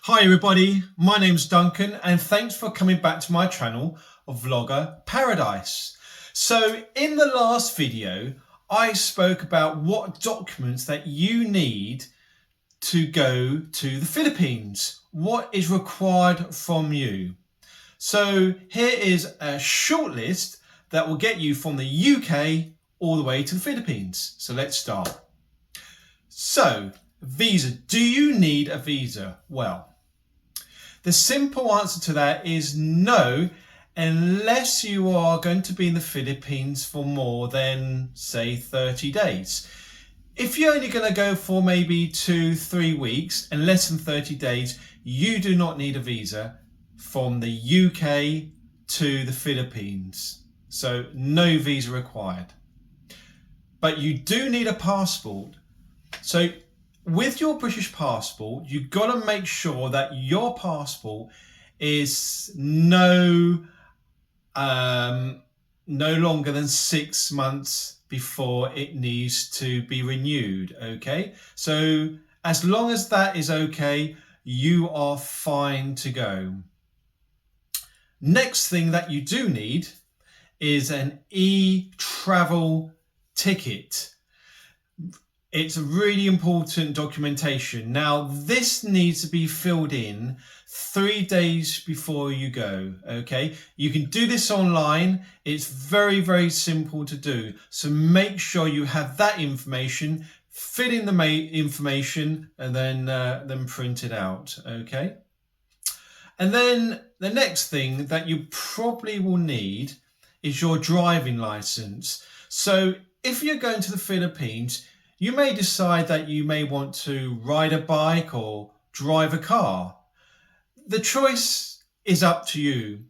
Hi everybody, my name's Duncan and thanks for coming back to my channel of Vlogger Paradise. So in the last video I spoke about what documents that you need to go to the Philippines. What is required from you. So here is a short list that will get you from the UK all the way to the Philippines. So let's start. So visa, do you need a visa? Well, the simple answer to that is no, unless you are going to be in the Philippines for more than, say, 30 days. If you're only going to go for maybe 2-3 weeks and less than 30 days, you do not need a visa from the UK to the Philippines. So no visa required. But you do need a passport. So with your British passport, you've got to make sure that your passport is no longer than 6 months before it needs to be renewed. Okay, so as long as that is okay, you are fine to go. Next thing that you do need is an eTravel ticket. It's a really important documentation. Now, this needs to be filled in 3 days before you go, okay? You can do this online. It's very, very simple to do. So make sure you have that information, fill in the information, and then print it out, okay? And then the next thing that you probably will need is your driving license. So if you're going to the Philippines, you may decide that you may want to ride a bike or drive a car. The choice is up to you,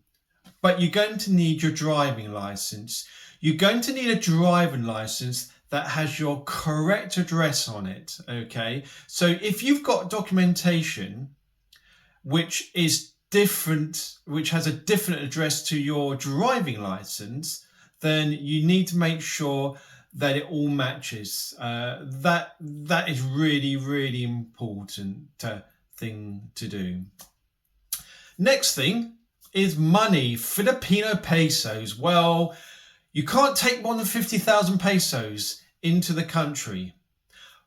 but you're going to need your driving license. You're going to need a driving license that has your correct address on it, okay? So if you've got documentation which is different, which has a different address to your driving license, then you need to make sure that it all matches. That is really, really important thing to do. Next thing is money, Filipino pesos. Well, you can't take more than 50,000 pesos into the country,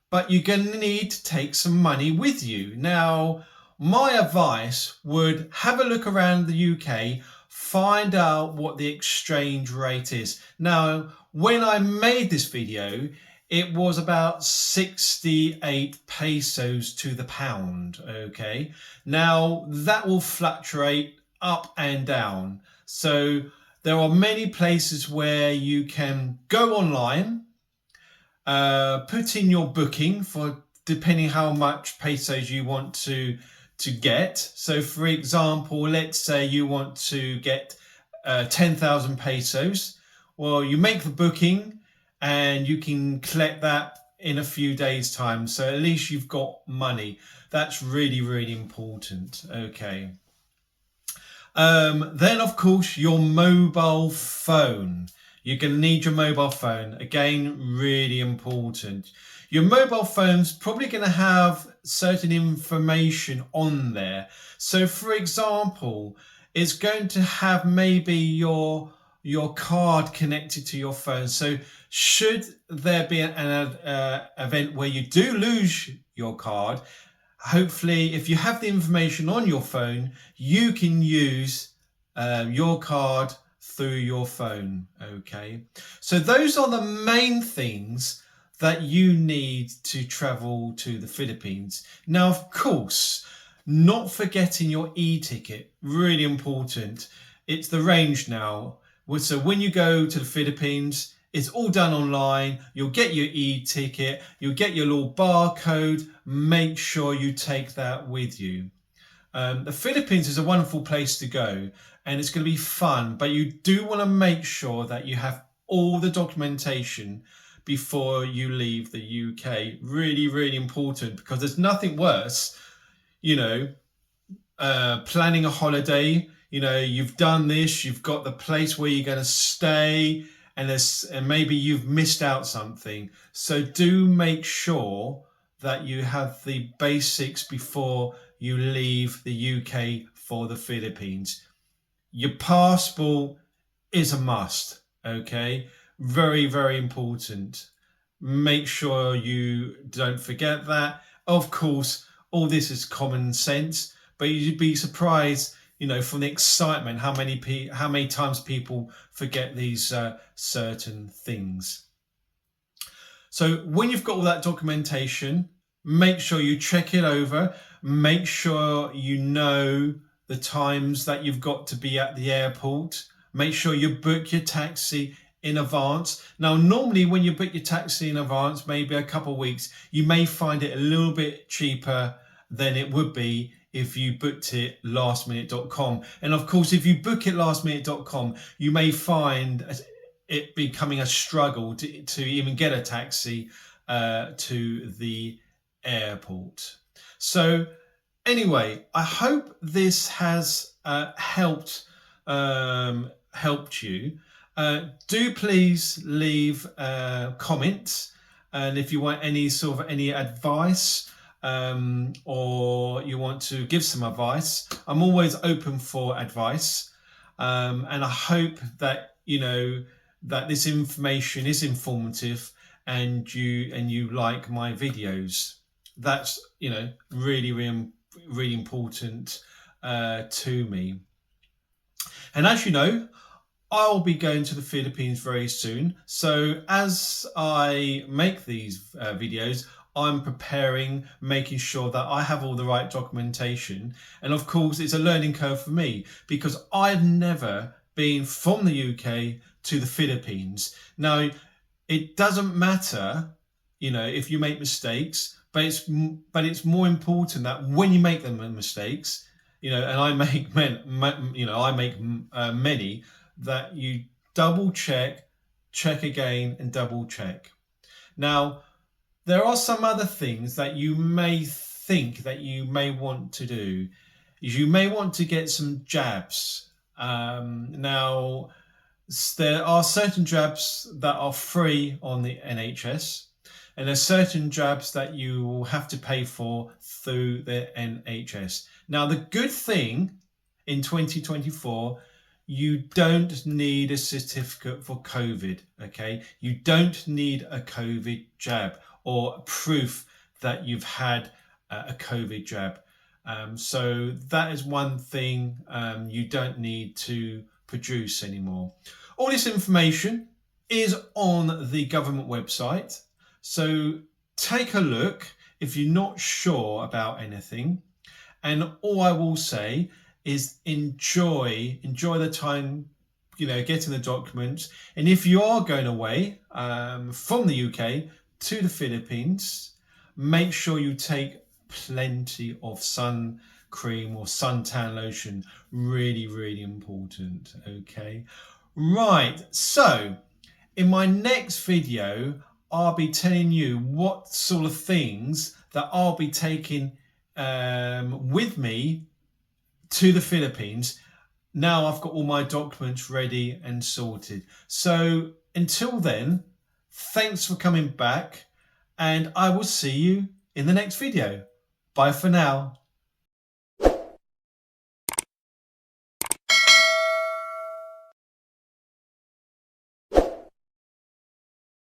but you're going to need to take some money with you. Now, my advice would have a look around the UK, find out what the exchange rate is. Now, when I made this video, it was about 68 pesos to the pound, okay? Now, that will fluctuate up and down. So there are many places where you can go online, put in your booking for depending how much pesos you want to get. So for example, let's say you want to get 10,000 pesos. Well, you make the booking and you can collect that in a few days' time. So at least you've got money. That's really, really important. Okay. Then, of course, your mobile phone. You're going to need your mobile phone. Again, really important. Your mobile phone's probably going to have certain information on there. So, for example, it's going to have maybe your card connected to your phone. So should there be an event where you do lose your card, hopefully if you have the information on your phone, you can use your card through your phone. Okay, so those are the main things that you need to travel to the Philippines. Now, of course, not forgetting your e-ticket, really important. It's the range now. So when you go to the Philippines, it's all done online. You'll get your e-ticket, you'll get your little barcode. Make sure you take that with you. The Philippines is a wonderful place to go and it's going to be fun, but you do want to make sure that you have all the documentation before you leave the UK. Really, really important, because there's nothing worse, you know, planning a holiday. You know, you've done this, you've got the place where you're going to stay, and maybe you've missed out something. So do make sure that you have the basics before you leave the UK for the Philippines. Your passport is a must, okay? Very, very important. Make sure you don't forget that. Of course, all this is common sense, but you'd be surprised, from the excitement, how many times people forget these certain things. So when you've got all that documentation, make sure you check it over. Make sure you know the times that you've got to be at the airport. Make sure you book your taxi in advance. Now, normally when you book your taxi in advance, maybe a couple of weeks, you may find it a little bit cheaper than it would be if you booked it lastminute.com. And of course, if you book it lastminute.com, you may find it becoming a struggle to even get a taxi to the airport. So anyway, I hope this has helped you. Do please leave comments, and if you want any advice, or you want to give some advice, I'm always open for advice, and I hope that that this information is informative and you like my videos. That's really, really, really important to me. And as you know, I'll be going to the Philippines very soon. So as I make these videos, I'm preparing, making sure that I have all the right documentation. And of course, it's a learning curve for me because I've never been from the UK to the Philippines. Now, it doesn't matter, if you make mistakes, but it's more important that when you make them mistakes, and I make many, that you double check again and double check. Now, there are some other things that you may think that you may want to do. You may want to get some jabs. Now, there are certain jabs that are free on the NHS, and there's certain jabs that you will have to pay for through the NHS. Now, the good thing in 2024, you don't need a certificate for COVID, okay? You don't need a COVID jab or proof that you've had a COVID jab. So that is one thing you don't need to produce anymore. All this information is on the government website. So take a look if you're not sure about anything. And all I will say is enjoy the time, getting the documents. And if you are going away from the UK to the Philippines, make sure you take plenty of sun cream or suntan lotion. Really, really important. Okay. Right. So in my next video, I'll be telling you what sort of things that I'll be taking with me to the Philippines. Now I've got all my documents ready and sorted. So until then, thanks for coming back, and I will see you in the next video. Bye for now.